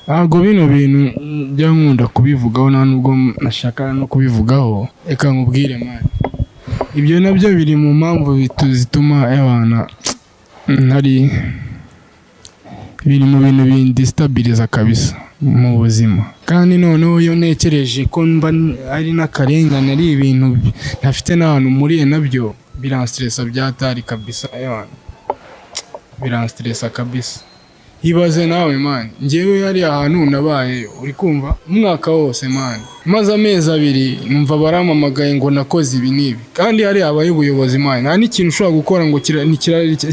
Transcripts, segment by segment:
Ntabwo bino bintu njya nkunda kubivugaho nta nubwo nashaka no kubivugaho, reka nkubwire mani, ibyo nabyo biri mu mpamvu zituma abana ntari, biri mu bintu bindistabiriza kabisa mu buzima. Kandi noneho iyo ntekereje ko mba ari n'akarengane, ari ibintu ntafite n'ahantu muriye nabyo, biranstressa byatari kabisa abana, biranstressa kabisa. Ibaze nawe mani, njyewe yari ahantu nabaye uri kumva umwaka wose mani, maze amezi 2 numva barampamagaye ngo nakoze ibi nibi, kandi hari abaye ubuyobozi mani, nta n'ikintu ushobora gukora ngo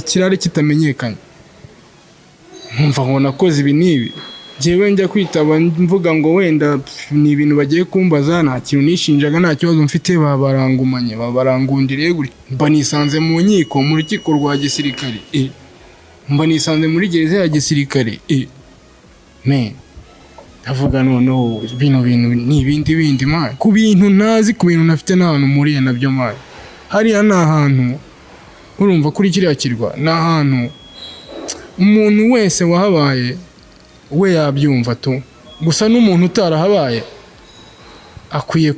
kirare kitamenyekanye, numva ngo nakoze ibi nibi. Njyewe njya kwitaba mvuga ngo wenda ni ibintu bagiye kumbaza, nta kintu nishinjaga, nta kibazo mfite, babarangumanye babarangundiriye gutya, mba nisanze mu nkiko mu rukiko rwa gisirikare, mba nisanze muri gereza ya gisirikare. Ndavuga noneho bino bintu ni ibindi mani, ku bintu ntazi, ku bintu nafite n'ahantu muriye nabyo mani. Hariya ni ahantu urumva kuri kiriya kirwa, ni ahantu umuntu wese wahabaye we yabyumva tu, gusa n'umuntu utarahabaye akwiye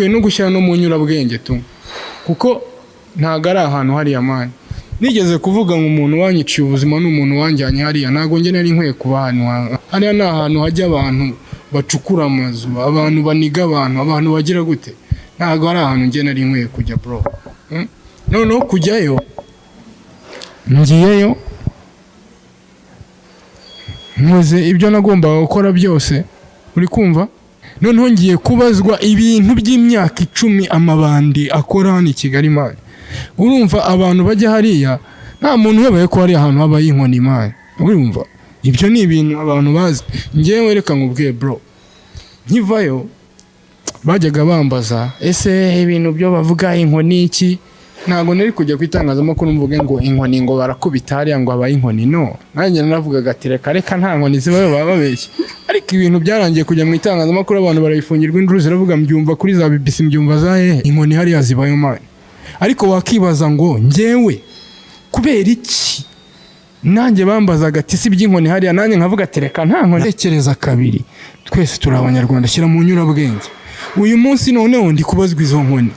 no gushyira no mu nyurabwenge tu, kuko ntago ari ahantu hariya mani. Nigeze kuvuga ngo umuntu wanyiciye ubuzima n'umuntu wanjyanye hariya, ntago njye nari nkwiye kuba hano. Hariya ni ahantu hajya abantu bacukura amazu, abantu baniga abantu bagira gute, ntago ari ahantu njye nari nkwiye kujya bro. Noneho kujyayo, ngiyeyo nkoze ibyo nagombaga gukora byose, uri kumva. Noneho ngiye kubazwa ibintu by'imyaka 10 amabandi akora hano i Kigali mani. Urumva abantu bajya hariya, nta muntu uyoboye ko hari ahantu habaye inkoni mani, urumva. Ibyo ni ibintu abantu bazi. Njyewe reka nkubwiye bro, nkivayo bajyaga bambaza ese ibintu byo bavuga inkoni iki, ntago nari kujya kwitangazamakuru mvuge ngo inkoni ngo barakubita hariya ngo abaye inkoni, no. Nanjye naravugaga ati reka nta nkoni zibayo, baba babeshye. Ariko ibintu byarangiye kujya mu itangazamakuru, abantu barayifungirwa, induru ziravuga, mbyumva kuri za BBC, mbyumva za inkoni hariya zibayo mani. Ariko wakibaza ngo njyewe kubera iki nanjye bambazaga ati si by'inkoni hariya, nanjye nkavuga ati reka nta nkoni. Tekereza kabiri, twese turi abanyarwanda, shyira mu nyurabwenge. Uyu munsi noneho ndi kubazwa izo nkoni.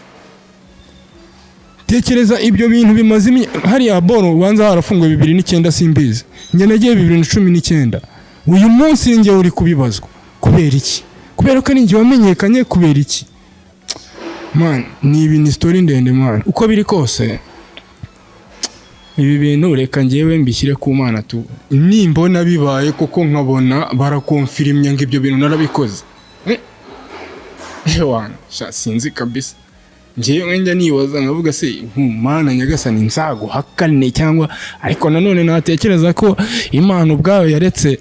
Tekereza ibyo bintu bimaze hariya boro ubanza harafungwa 2009 simbizi, njye nagiye 2019. Uyu munsi njye uri kubibazwa kubera iki? Kubera ko ninjye wamenyekanye, kubera iki man? Ni ibintu story ndende man. Uko biri kose ibi bintu reka njyewe mbishyire ku Mana tu, nimbona bibaye koko nkabona barakonfirmye ngo ibyo bintu narabikoze, wana sinzi kabisa. Njyewe njya nibaza nkavuga se Mana nyagasani nzaguhakane cyangwa, ariko nanone natekereza ko Imana ubwayo yaretse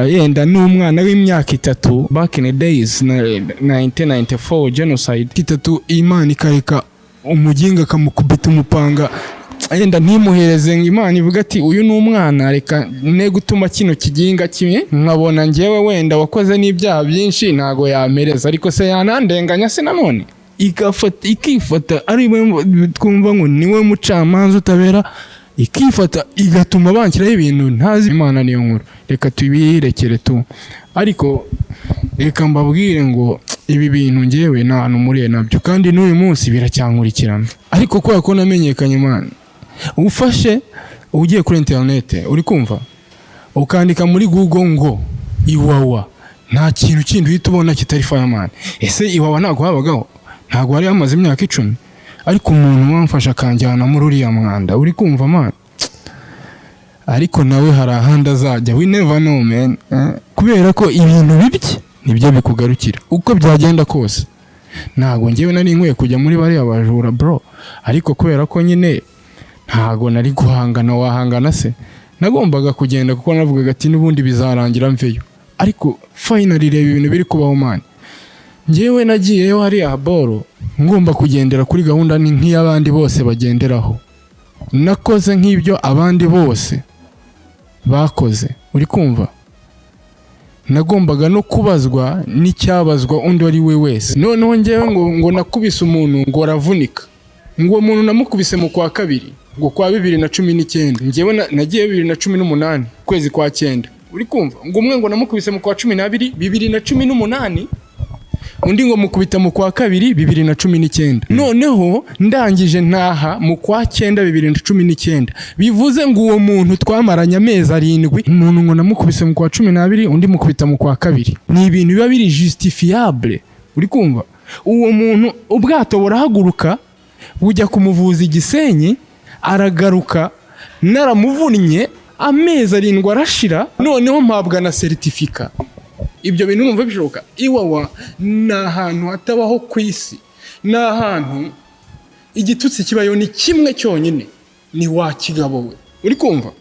yenda n'umwana w'imyaka 3 back in the days 1994 genocide 3, Imana ikareka umuginga akamukubita umupanga, yenda ntimuhereze ngo Imana ivuga ati uyu ni umwana, reka ne gutuma kino kiginga kimwe, nkabona njyewe wenda wakoze n'ibyaha byinshi ntago yamereza, ariko se yanandenganya se nanone ikifata ari twumva ngo niwe mucamanza utabera, ikifata igatuma bankiraho ibintu ntazi. Imana niyo nkuru, reka tubirekere tu. Ariko reka mbabwire ngo ibi bintu njyewe nta hantu muriye nabyo, kandi n'uyu munsi biracyankurikirana. Ariko kwa ko namenyekanye Imana, ufashe ugiye kuri internet uri kumva, ukandika muri Google ngo Iwawa, nta kintu kindi uhita ubona kitari Fireman. Ese Iwawa ntago habagaho? Ntago hari amaze imyaka 10, ariko umuntu wamfasha akanjyana muri uriya mwanda, uri kumva man. Ariko nawe hari ahandi azajya, we never know man. Kubera ko ibintu bibye nibyo bikugarukira uko byagenda kose. Ntago njyewe nari nkwiye kujya muri bari abajura bro, ariko kubera ko nyine ntago nari guhangana, wahangana se, nagombaga kugenda kuko navugaga ati n'ubundi bizarangira mveyo. Ariko finally reba ibintu biri kubaho man. Njyewe nagiyeyo hariya boro ngomba kugendera kuri gahunda nk'iy'abandi bose bagenderaho, nakoze nk'ibyo abandi bose bakoze, uri kumva. Nagombaga no kubazwa n'icyabazwa undi ari we wese. Noneho njyewe ngo nakubise umuntu ngo aravunika, ngo umuntu namukubise mu kwa 2 ngo kwa 2019, njyewe nagiye 2018 kwezi kwa 9, uri kumva ngo umwe ngo namukubise mu kwa 12 2018 undi ngo mukubita mu kwa 2 2019 noneho ndangije ntaha mu kwa 9 2019 bivuze ngo uwo muntu twamaranye amezi 7 umuntu ngo namukubise mu kwa 12 undi mukubita mu kwa 2 ni ibintu biba biri justifiable uri kumva uwo muntu ubwato burahaguruka bujya kumuvuza Igisenyi aragaruka naramuvunnye amezi 7 arashira noneho mpabwa na certificate ibyo bintu numva bishoboka Iwawa na hantu hatabaho kwisi na hantu igitutsi kibayo ni kimwe cyonyine ni wa kigabo we uri kumva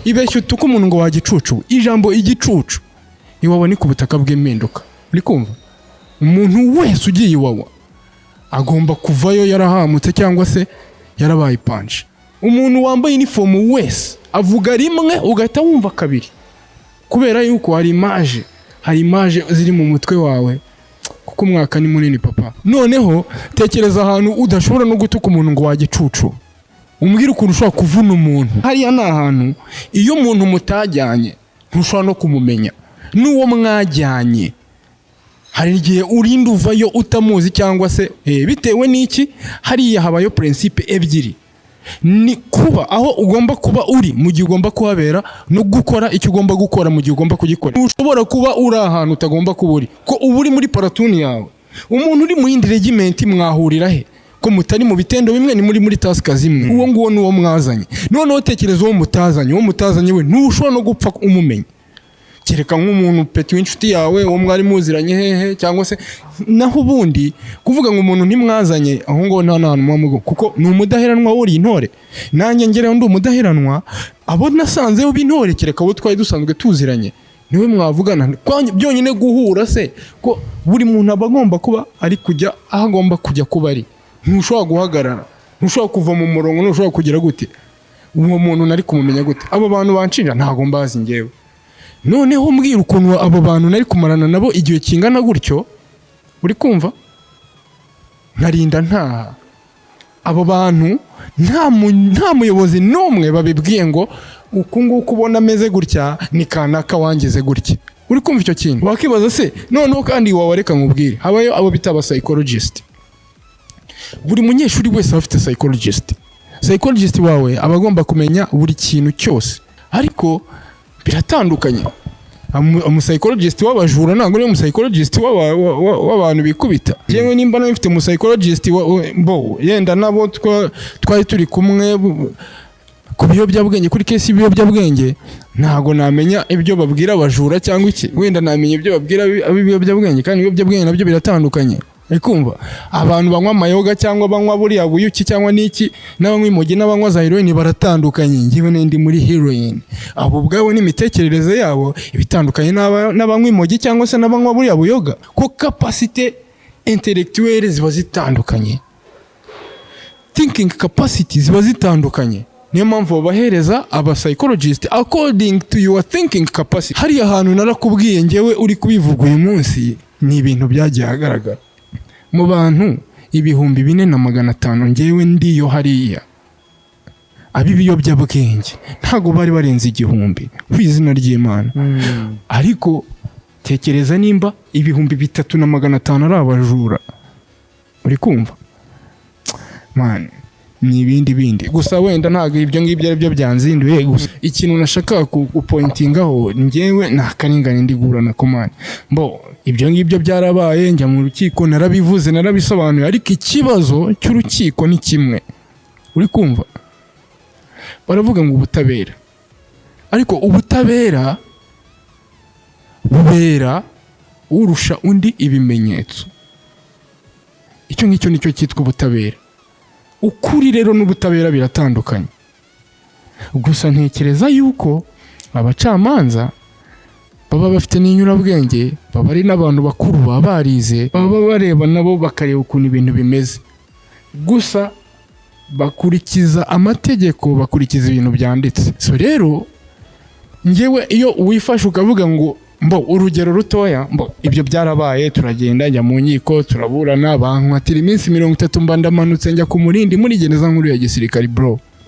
ibeshye utuko umuntu ngo wagicucu ijambo igicucu Iwawa ni ku butaka bw'Impinduka uri kumva umuntu wese ugiye Iwawa agomba kuvayo yarahamutse cyangwa se yarabaye punch umuntu wambaye uniform wese avuga rimwe ugahita wumva kabiri kubera yuko hari image ziri mu mutwe wawe kuko umwaka ni munini papa noneho tekereza ahantu udashobora no gutuka umuntu ngo wagicucu umbwira ukuntu ushobora kuvuna umuntu hariya ni ahantu iyo umuntu mutajyanye ntushobora no kumumenya n'uwo mwajyanye hari igihe urinda uvayo utamuzi cyangwa se bitewe n'iki hariya habayo principe ebyiri ni kuba aho ugomba kuba uri mu gihe ugomba kuhabera no gukora icyo ugomba gukora mu gihe ugomba kugikora ushobora kuba uri ahantu utagomba kuba uri ko uba uri muri paratuni yawe umuntu uri mu yindi regiment mwahurira he ko mutari mu bitendo bimwe ni muri task zimwe uwo nguwo nuwo mwazanye noneho tekereza uwo mutazanye we ntushobora no gupfa umumenya kereka nk'umuntu peti w'inshuti yawe uwo mwari muziranye hehe cyangwa se naho ubundi kuvuga ngo umuntu ntimwazanye aho ngo nta hantu mwamugo kuko ni umudaheranwa wuri intore nanjye ngereho ndi umudaheranwa abo nasanze ubintore kereka abo twari dusanzwe tuziranye niwe mwavugana byonyine guhura se ko buri muntu abagomba kuba ari kujya aho agomba kujya kuba ari ntushobora guhagarara ntushobora kuva mu murongo ntushobora kugira gute uwo muntu nari kumumenya gute abo bantu banshinja ntago mbazi ngewe noneho mbwira ukuntu abo bantu nari kumarana nabo igihe kingana gutyo uri kumva nkarinda ntaha abo bantu nta muyobozi n'umwe babibwiye ngo uku nguku ubona ameze gutya ni kanaka wangize gutya uri kumva icyo kintu wakibaza se noneho kandi wawareka nkubwire habayo abo bita aba psychologist buri munyeshuri wese afite psychologist wawe abagomba kumenya buri kintu cyose ariko biratandukanye psychologist w'abajura ntabwo ari psychologist w'abantu bikubita yewe nimba nafite psychologist yenda nabo twari turi kumwe ku biyobyabwenge kuri case ibiyobyabwenge ntago namenya ibyo babwira abajura cyangwa iki wenda namenya ibyo babwira ibiyobyabwenge kandi ibiyobyabwenge nabyo biratandukanye kumva abantu banywa amayoga cyangwa banywa buriya buyuki cyangwa niki n'abanywa imogi n'abanywa za heroin baratandukanye ngiwe ndi muri heroin abo ubwabo n'imitekerereze yabo ibitandukanye n'abanywa imogi cyangwa se n'abanywa buriya buyoga ko capacity intellectuelle ziba zitandukanye thinking capacity ziba zitandukanye niyo mpamvu babahereza aba psychologist according to your thinking capacity hari ahantu narakubwiye ngewe uri kubivuga uyu munsi ni ibintu byagiye ahagaragara mu bantu 4,500 ngewe ndiyo hariya abibiyobyabwenge ntago bari barenze 1,000 kwizina ry'Imana ariko tekereza nimba 3,500 ari abajura uri kumva man ni ibindi gusa wenda ntago ibyo ngibyo ari byo byanzinduye gusa ikintu nashaka kupointingaho ngewe nakaringane ndigura na komane ibyo ngibyo byarabaye njya mu rukiko narabivuze narabisobanuye ariko ikibazo cy'urukiko ni kimwe uri kumva baravuga ngo ubutabera ariko ubutabera bubera urusha undi ibimenyetso icyo ngicyo nicyo cyitwa ubutabera ukuri rero n'ubutabera biratandukanye gusa ntekereza yuko abacamanza baba bafite n'inyurabwenge baba ari n'abantu bakuru babarize baba bareba nabo bakareba ukuntu ibintu bimeze gusa bakurikiza amategeko bakurikiza ibintu byanditse so rero ngewe iyo wifashe ukavuga ngo urugero rutoya ibyo byarabaye turagenda njya mu nkiko turaburana bankatira iminsi 30 mba ndamanutse njya ku murindi muri gereza nkuru ya gisirikari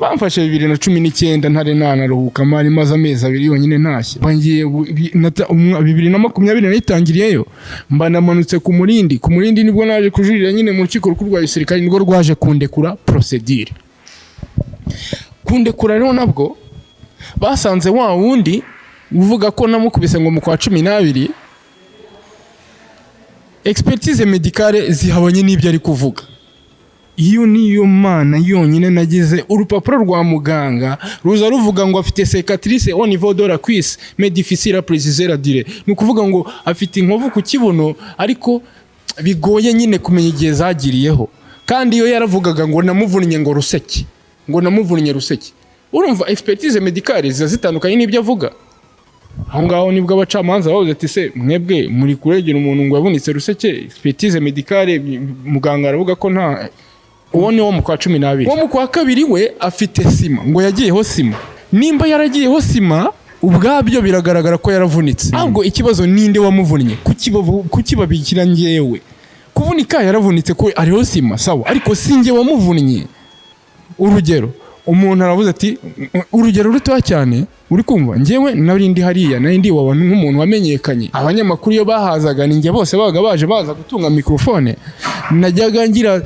bamfashe 2019 ntare nanaruhuka mari maze amezi 2 yonyine ntashye bangiye 2020 nayitangiriyeyo mba namanutse ku murindi nibwo naje kujurira nyine mu rukiko rukuru rwa gisirikare nibwo rwaje kundekura procedure kundekura rero nabwo basanze wa wundi uvuga ko namukubise ngo mu kwa 12 expertise medicale zihabanye n'ibyo ari kuvuga. Iyo niyo mana yonyine nagize urupapuro rwa muganga ruza ruvuga ngo afite cicatrice au niveau de la cuisse mais difficile à préciser la durée. Nukuvuga ngo afite inkovu ku kibuno ariko bigoye nyine kumenya igihe zagiriyeho. Kandi iyo yaravugaga ngo namuvunnye ngo ruseke. Ngo namuvunnye ruseke. Urumva expertise medicale zitandukanye n'ibyo avuga. Aho ngaho nibwo abacamanza bavuze ati se mwebwe muri kuregera umuntu ngo yavunitse ruseke expertise medicale muganga aravuga ko nta uwo ni wo mu kwa 12. Uwo mu kwa 2 we afite sima ngo yagiyeho sima. Nimba yaragiyeho sima ubwabyo biragaragara ko yaravunitse. Ahubwo ikibazo ninde wamuvunnye kukibabikira ngewe. Kuvunika yaravunitse ko ariho sima sawa ariko singe wamuvunnye. Urugero umuntu aravuze ati urugero ruto cyane uri kumva ngewe nari ndi hariya nari ndi wabantu nk'umuntu wamenyekanye abanyamakuru yo bahazaga ninge bose baje baza gutunga microphone najyaga ngira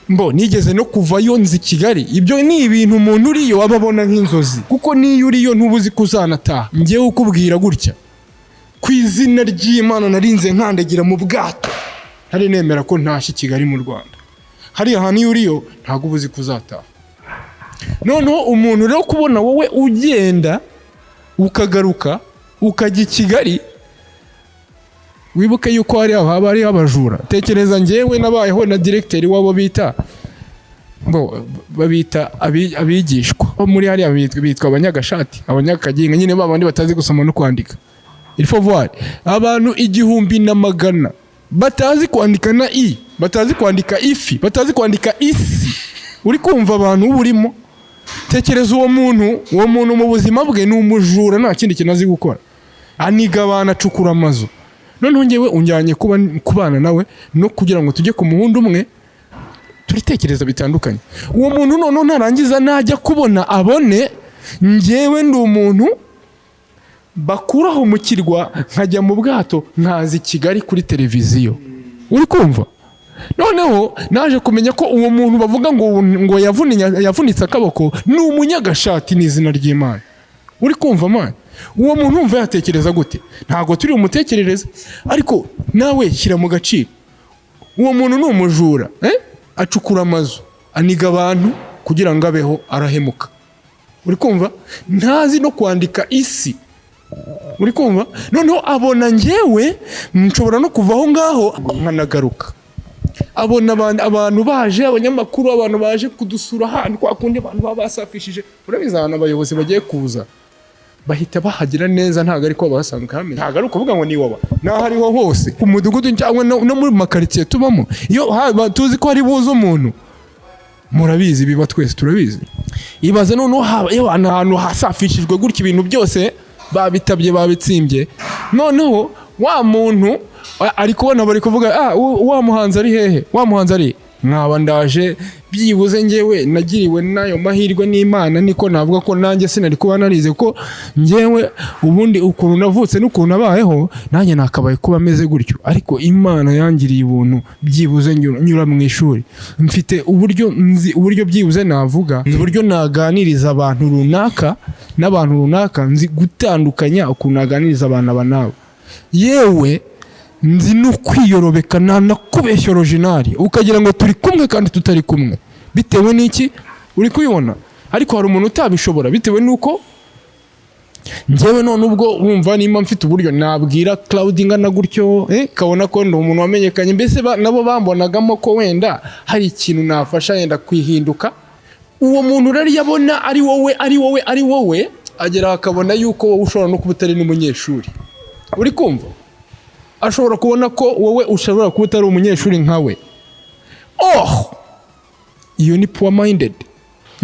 mbo nigeze no kuvayo nzi Kigali ibyo ni ibintu umuntu uriyo ababona nk'inzozi kuko niyo uriyo ntubuzi kuzanataha ngewe ukubwira gutya kwizina ry'Imana narinze nkandagira mu bwato hari nemera ko ntashye Kigali mu Rwanda hari ahantu uriyo ntago ubuzi kuzataha. Noneho umuntu rero kubona wowe ugenda ukagaruka ukajya Kigali wibuke yuko hari abari abajura. Tekereza ngewe nabayeho na directeur wabo bita babita abigishwa muri hari bitwa abanyagashati abanyakaginga nyine babandi batazi gusoma no kwandika. Il faut voir abantu 1,100 batazi kwandika na i batazi kwandika ifi batazi kwandika isi. Uri kumva abantu uburimo. Tekereza uwo muntu mu buzima bwe ni umujura nta kindi kintu azi gukora. Aniga abana acukura amazu. Noneho ngewe unjyanye kubana nawe no kugira ngo tujye ku muhunda umwe turitekereza bitandukanye. Uwo muntu none narangiza najya kubona abone ngewe ndi umuntu bakuraho mu kirwa nkajya mu bwato nkazi Kigali kuri televiziyo. Uri kumva? Noneho naje kumenya ko uwo muntu bavuga ngo yavunitse akaboko ni umunyagashati n'izina ry'Imana. Uri kumva man? Uwo muntu umva yatekereza gute? Ntago turi umutekerereza ariko nawe shyira mu gaciro. Uwo muntu ni umujura, acukura amazu, aniga abantu kugira ngo abeho arahemuka. Uri kumva? Ntazi no kwandika isi. Uri kumva? Noneho abona ngewe nshobora no kuvaho ngaho nkanagaruka. Abona abantu baje abanyamakuru abantu baje kudusura hano kwa kundi abantu babasafishije. Urabizana abayobozi bagiye kuza bahita bahagira neza ntago ariko basanzwe hamwe ntago ari ukuvuga ngo ni woba naho hariho hose ku mudugudu cyangwa no muri makaritsiye tubamo iyo tuzi ko ari buze umuntu murabizi biba twese turabizi. Ibaze noneho ahantu hasafishijwe gutya ibintu byose babitabye babitsimbye noneho wa muntu ari kubona bari kuvuga wa muhanzi ari hehe wa muhanzi ari nkaba ndaje byibuze ngewe nagiriwe nayo mahirwe n'Imana niko navuga ko nanjye sinari kuba narize ko ngewe ubundi ukuntu navutse n'ukuntu abayeho nanjye nakabaye kuba ameze gutyo ariko Imana yangiriye ubuntu byibuze nyura mu ishuri mfite uburyo byibuze navuga uburyo naganiriza abantu runaka n'abantu runaka nzi gutandukanya ukuntu naganiriza abantu abanabo yewe nzi no kwiyorobekana na kubeshya originali ukagira ngo turi kumwe kandi tutari kumwe bitewe n'iki uri kuyibona ariko hari umuntu utabishobora bitewe nuko ngewe none ubwo wumva nimba mfite uburyo nabwira Claudinga na gutyo kabona ko ndi umuntu wamenyekanye mbese nabo bambonagamo ko wenda hari ikintu nafasha yenda kwihinduka uwo muntu rari yabona ari wowe agera akabona yuko wowe ushobora no kuba utari n'umunyeshuri uri kumva ashobora kubona ko wowe ushobora kuba utari umunyeshuri nkawe. Iyo ni poor minded.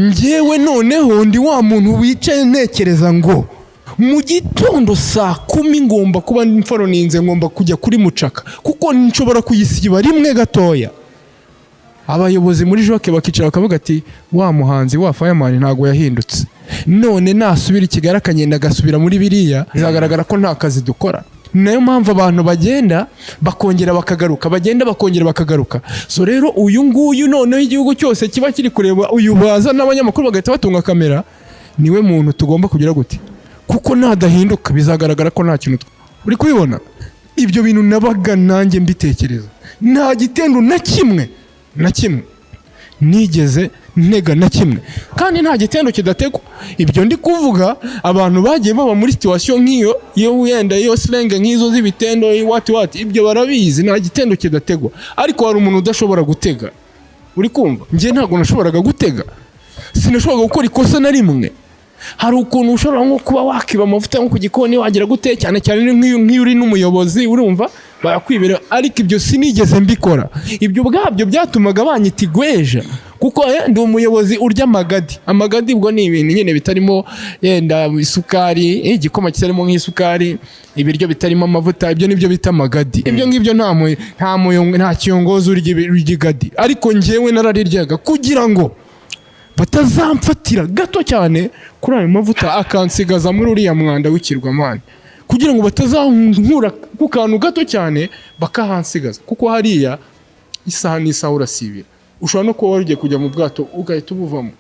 Ngewe noneho ndi wa muntu wicaye ntekereza ngo mu gitondo saa 10 ngomba kuba mforoninze ngomba kujya kuri mucaka kuko nshobora kuyisiba rimwe gatoya abayobozi muri joke bakicara bakavuga ati wa muhanzi wa Fireman ntago yahindutse, none nasubira i Kigali akagenda agasubira muri biriya bizagaragara ko nta kazi dukora. Nayo mpamvu abantu bagenda bakongera bakagaruka, bagenda bakongera bakagaruka. So rero uyu nguyu noneho igihugu cyose kiba kiri kureba uyu baza n'abanyamakuru bagahita batunga kamera, niwe muntu tugomba kugira gute, kuko nadahinduka bizagaragara ko nta kintu uri kubibona. Ibyo bintu nabaga nanjye mbitekereza, nta gitendo na kimwe nigeze ntega na kimwe, kandi nta gitendo kidategwa. Ibyo ndi kuvuga abantu bagiye baba muri situation nk'iyo yo wenda yo slenge nk'izo z'ibitendo what ibyo barabizi, nta gitendo kidategwa. Ariko hari umuntu udashobora gutega, uri kumva. Nje ntago nashoboraga gutega, sinashoboraga gukora ikosa na rimwe. Hari ukuntu ushobora nko kuba wakiba amavuta nko ku gikoni wagira gute, cyane cyane nk'iyo uri n'umuyobozi, urumva bayakwibera. Ariko ibyo sinigeze mbikora. Ibyo bwabyo byatumaga banyita igweja, kuko ndi umuyobozi urya amagadi ubwo ni ibintu nyine bitarimo yenda isukari, igikoma kitarimo nk'isukari, ibiryo bitarimo amavuta, ibyo nibyo bita amagadi. Ibyo ngibyo nta kiyongozi urya igadi. Ariko njyewe narariryaga kugira ngo batazamfatira gato cyane kuri ayo mavuta akansigaza muri uriya mwanda w'ikirwa mani, kugira ngo batazankura ku kantu gato cyane bakahansigaza. Kuko hariya isaha n'isaha urasibira, ushobora no kuba warugiye kujya mu bwato ugahita ubuvamo.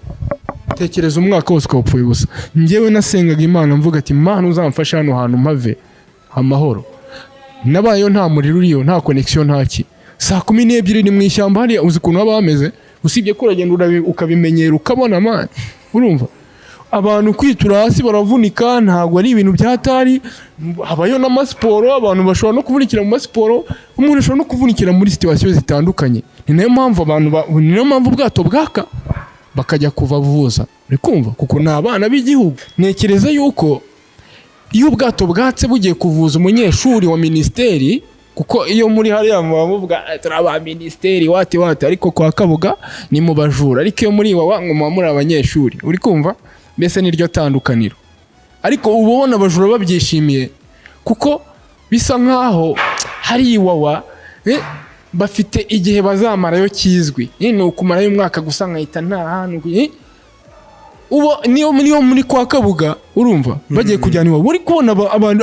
Tekereza umwaka wose ukawupfuye ubusa. Njyewe nasengaga Imana mvuga ati Mana uzamfasha hano hantu mpave amahoro. Nabayeho nta muriro uriyo, nta connection ntaki. Saa 12 ni mu ishyamba hariya, uzi ukuntu haba hameze, usibye ko uragenda ukabimenyera ukabona mani, urumva. Abantu kwitura hasi baravunika, ntabwo ari ibintu byatari. Habayo n'amasiporo, abantu bashobora no kuvunikira mu masiporo, umuntu ashobora no kuvunikira muri situation zitandukanye. Ni nayo mpamvu ubwato bwaka bakajya kubavuza, uri kumva, kuko ni abana b'igihugu. Ntekereza yuko iyo ubwato bwatse bugiye kuvuza umunyeshuri wa ministeri, kuko iyo muri hariya mubavuga turaba ministeri wati ariko kwa Kabuga ni mu bajura, ariko iyo muri Iwawa ngo muri abanyeshuri, uri kumva. Mbese niryo tandukaniro. Ariko ubona abajura babyishimiye, kuko bisa nkaho hari Iwawa bafite igihe bazamarayo kizwi. Ni ukumarayo umwaka gusa nkahita nta hantu. Niyo muri kwa Kabuga, urumva, bagiye kujyana Iwawa, uri kubona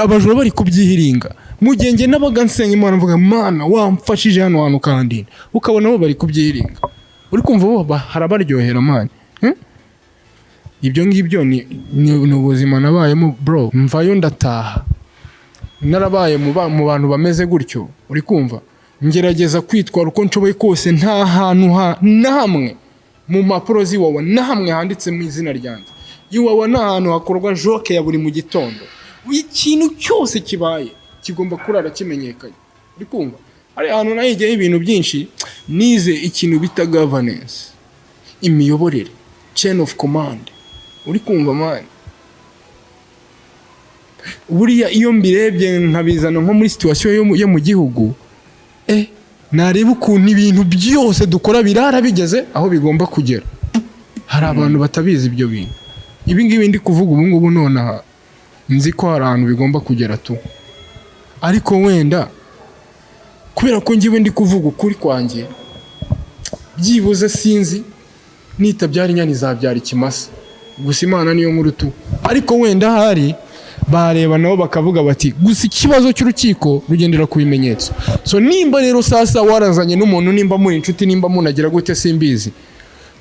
abajura bari kubyihiringa. Mugenge nabaga nsenga Imana mvuga Mana wamfashije hano hantu kandi ukabona bo bari kubyihiringa, uri kumva bo harabaryohera mani. Ibyo ngibyo ni ubuzima nabayemo bro. Mvayo ndataha, narabaye mu bantu bameze gutyo, uri kumva. Ngerageza kwitwara uko nshoboye kose, nta hantu na hamwe mu mapuro z'Iwawa na hamwe handitse mu izina ryanjye. Iwawa na hantu hakorwa joke ya buri mu gitondo. Ikintu cyose kibaye kigomba kurara kimenyekanye, uri kumva. Ari ahantu nahigiye ibintu byinshi, nize ikintu bita governance, imiyoborere, chain of command, uri kumva mani. Buriya iyo mbirebye nkabizana nko muri situation yo mu gihugu, nareba ukuntu ibintu byose dukora birara bigeze aho bigomba kugera. Hari abantu batabizi ibyo bintu. Ibi ngibi ndi kuvuga ubu ngubu nonaha nzi ko hari ahantu bigomba kugera tu. Ariko wenda kubera ko ngiwe ndi kuvuga ukuri kwanjye, byibuze sinzi nitabyara inyana zabyara ikimasa, gusa Imana niyo nkuru tu. Ariko wenda hari bareba nabo bakavuga bati gusa ikibazo cy'urukiko rugendera ku bimenyetso. So nimba rero sasa warazanye n'umuntu, nimba muri inshuti, nimba munagira gute simbizi,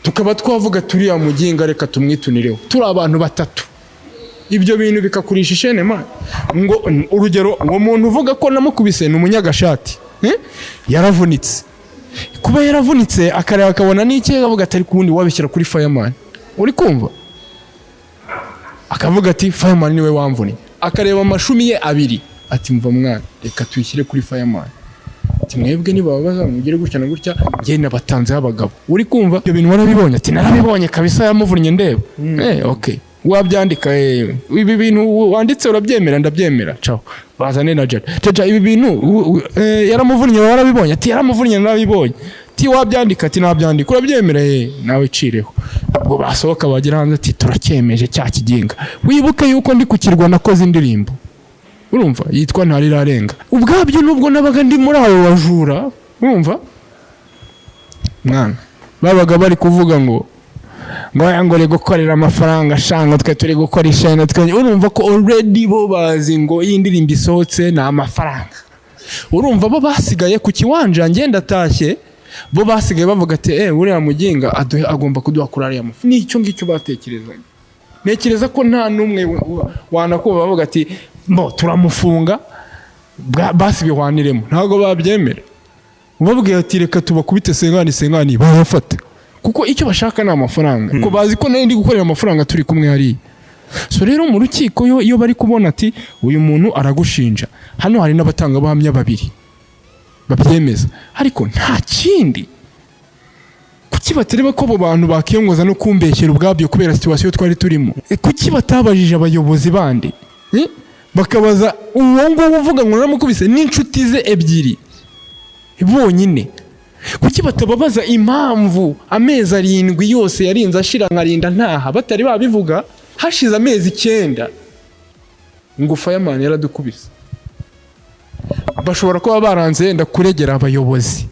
tukaba twavuga turiya muginga reka tumwitunireho, turi abantu batatu, ibyo bintu bikakurisha ishene man. Ngo urugero uwo muntu uvuga ko namukubise ni umunyagashati, yaravunitse. Kuba yaravunitse akareba akabona n'iki, akavuga atari kubundi wabishyira kuri Fireman, uri kumva, akavuga ati Fireman niwe wamvunye. Akareba amashumi ye abiri ati mva mwana reka tuyishyire kuri Fireman. Ati mwebwe niba bazamugire gutya na gutya, ngiye nabatanze abagabo, uri kumva. Ibyo bintu warabibonye? Ati narabibonye kabisa, yamuvunnye ndeba. Okay, wabyandika ibi bintu wanditse urabyemera? Ndabyemera. Ciao, bazane na jaja ibi bintu yaramuvunnye warabibonye? Ati yaramuvunnye narabibonye. Ati wabyandika? Ati nabyandika. Urabyemera? Nawe cireho. Ubwo basohoka bagira hanze ati turacyemeje cya kiginga. Wibuke yuko ndi kukirwa nakoze indirimbo, urumva, yitwa Ntarirarenga. Ubwabyo nubwo nabaga ndi muri abo bajura, urumva mwana, babaga bari kuvuga ngo ngore gukorera amafaranga shanga twe turi gukora ishene twe, urumva ko already bo bazi ngo iyi ndirimbo isohotse na amafaranga. Urumva bo basigaye ku kiwanja ngenda tashye, bo basigaye bavuga ati uriya muginga agomba kuduha kurari ya mafu. Nicyo ngicyo batekerezaga. Nekereza ko nta numwe wanakuba bavuga ati bo turamufunga basi bihwaniremo, ntago babyemera. Ubabwiye ati reka tubakubite sengani bayafata, kuko icyo bashaka ni amafaranga, ko bazi ko nayo ndi gukorera amafaranga turi kumwe hari. So rero mu rukiko iyo bari kubona ati uyu muntu aragushinja, hano hari n'abatanga bahamya babiri babyemeza, ariko nta kindi. Kuki batereba ko abo bantu bakiyongoza no kumbeshyera ubwabyo kubera situation twari turimo? Kuki batabajije abayobozi bandi bakabaza uwo ngo uvuga ngo naramukubise n'inshuti ze ebyiri bonyine? Kuki batababaza impamvu amezi 7 yose yarinze ashira nkarinda ntaha batari babivuga? Hashize amezi 9 ngo Fireman yaradukubise. Bashobora kuba baranze yenda kuregera abayobozi,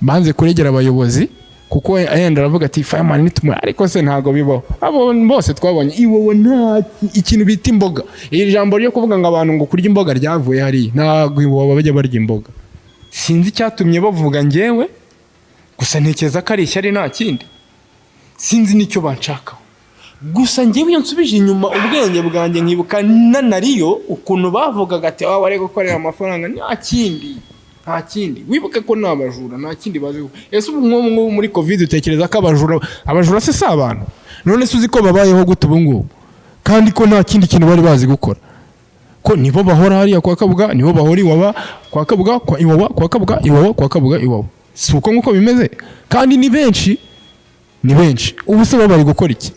banze kuregera abayobozi kuko ayenda aravuga ati Fireman nitumwe, ariko se ntago bibaho. Abo bose twabonye iwowe nta ikintu bita imboga. Iri jambo ryo kuvuga ngo abantu ngo kurya imboga ryavuye hari, ntago iwowe bajya barya imboga. Sinzi cyatumye bavuga ngewe, gusa ntekeza ko ari ishyari nta kindi. Sinzi nicyo banshaka. Gusa ngewe iyo nsubije inyuma ubwenge bwanjye nkibuka nanariyo ukuntu bavugaga ati wari gukorera amafaranga, nta kindi. Wibuke ko nabajura nta kindi bazi. Ese ubu nko muri Covid utekereza ko abajura se si abantu? None se uzi ko babayeho gute ubu ngubu kandi ko nta kindi kintu bari bazi gukora? Ko nibo bahora hariya kwa Kabuga, nibo bahora iwaba kwa Kabuga, kwa Iwawa, kwa Kabuga, Iwawa, kwa Kabuga, Iwawa. Si uko nkuko bimeze kandi ni benshi ubu se bari gukora iki?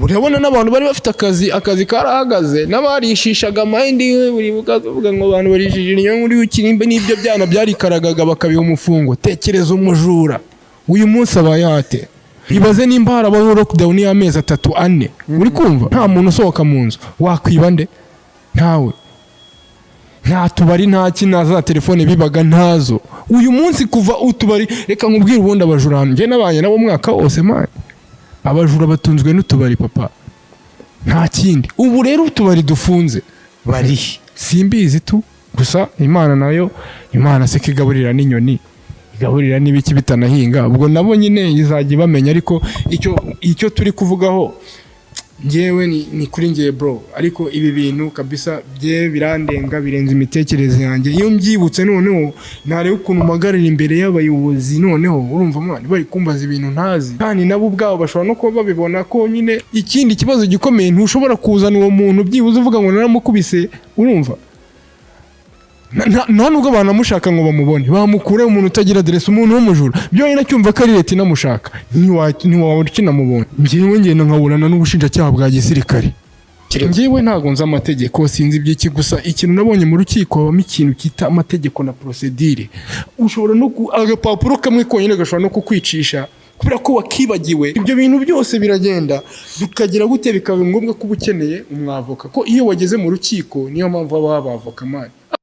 Urabona n'abantu bari bafite akazi karahagaze, n'abarishishaga amahindi buri bukavuga ngo abantu barishije inyungu muri ukirimbe n'ibyo byana byarikaragaga bakabiha umufungo. Tekereza umujura uyu munsi abayate, ibaze nimba harabaho lockdown y'amezi 3-4, uri kumva nta muntu usohoka mu nzu, wakwiba nde? Ntawe. Nta tubari nta kina za telefone bibaga ntazo. Uyu munsi kuva utubari, reka nkubwire ubundi abajura nje nabanye nabo mwaka wose man, abajura batunzwe n'utubari papa, nta kindi. Ubu rero utubari dufunze bari simbizi tu, gusa Imana nayo, Imana se kigaburira n'inyoni, igaburira n'ibiki bitanahinga, ubwo nabo nyine izajya bamenya. Ariko icyo turi kuvugaho ngewe ni kuri ngiye bro, ariko ibi bintu kabisa bye birandenga, birenze imitekerereze yanjye. Iyo mbyibutse noneho ntare ukuntu magarira imbere y'abayobozi, noneho urumva mwana bari kumbaza ibintu ntazi, kandi nabo ubwabo bashobora no kuba babibona ko nyine ikindi kibazo gikomeye ntushobora kuzana uwo muntu byibuze uvuga ngo naramukubise, urumva nta nubwo banamushaka ngo bamubone, bamukure umuntu utagira adresse, umuntu w'umujura byo nyine cyumva ko ari leta inamushaka, ntiwaba ukinamubona. Ngewe ngenda nkaburana n'ubushinjacyaha bwa gisirikare. Ngewe ntago nzi amategeko, sinzi iby'iki, gusa ikintu nabonye mu rukiko habamo ikintu kita amategeko na procedure. Ushobora no agapapuro kamwe konyine gashobora no kukwicisha kubera ko wakibagiwe. Ibyo bintu byose biragenda bikagira gute, bikaba ngombwa ko ubukeneye umwavoka, ko iyo wageze mu rukiko niyo mpamvu baba bavoka mani.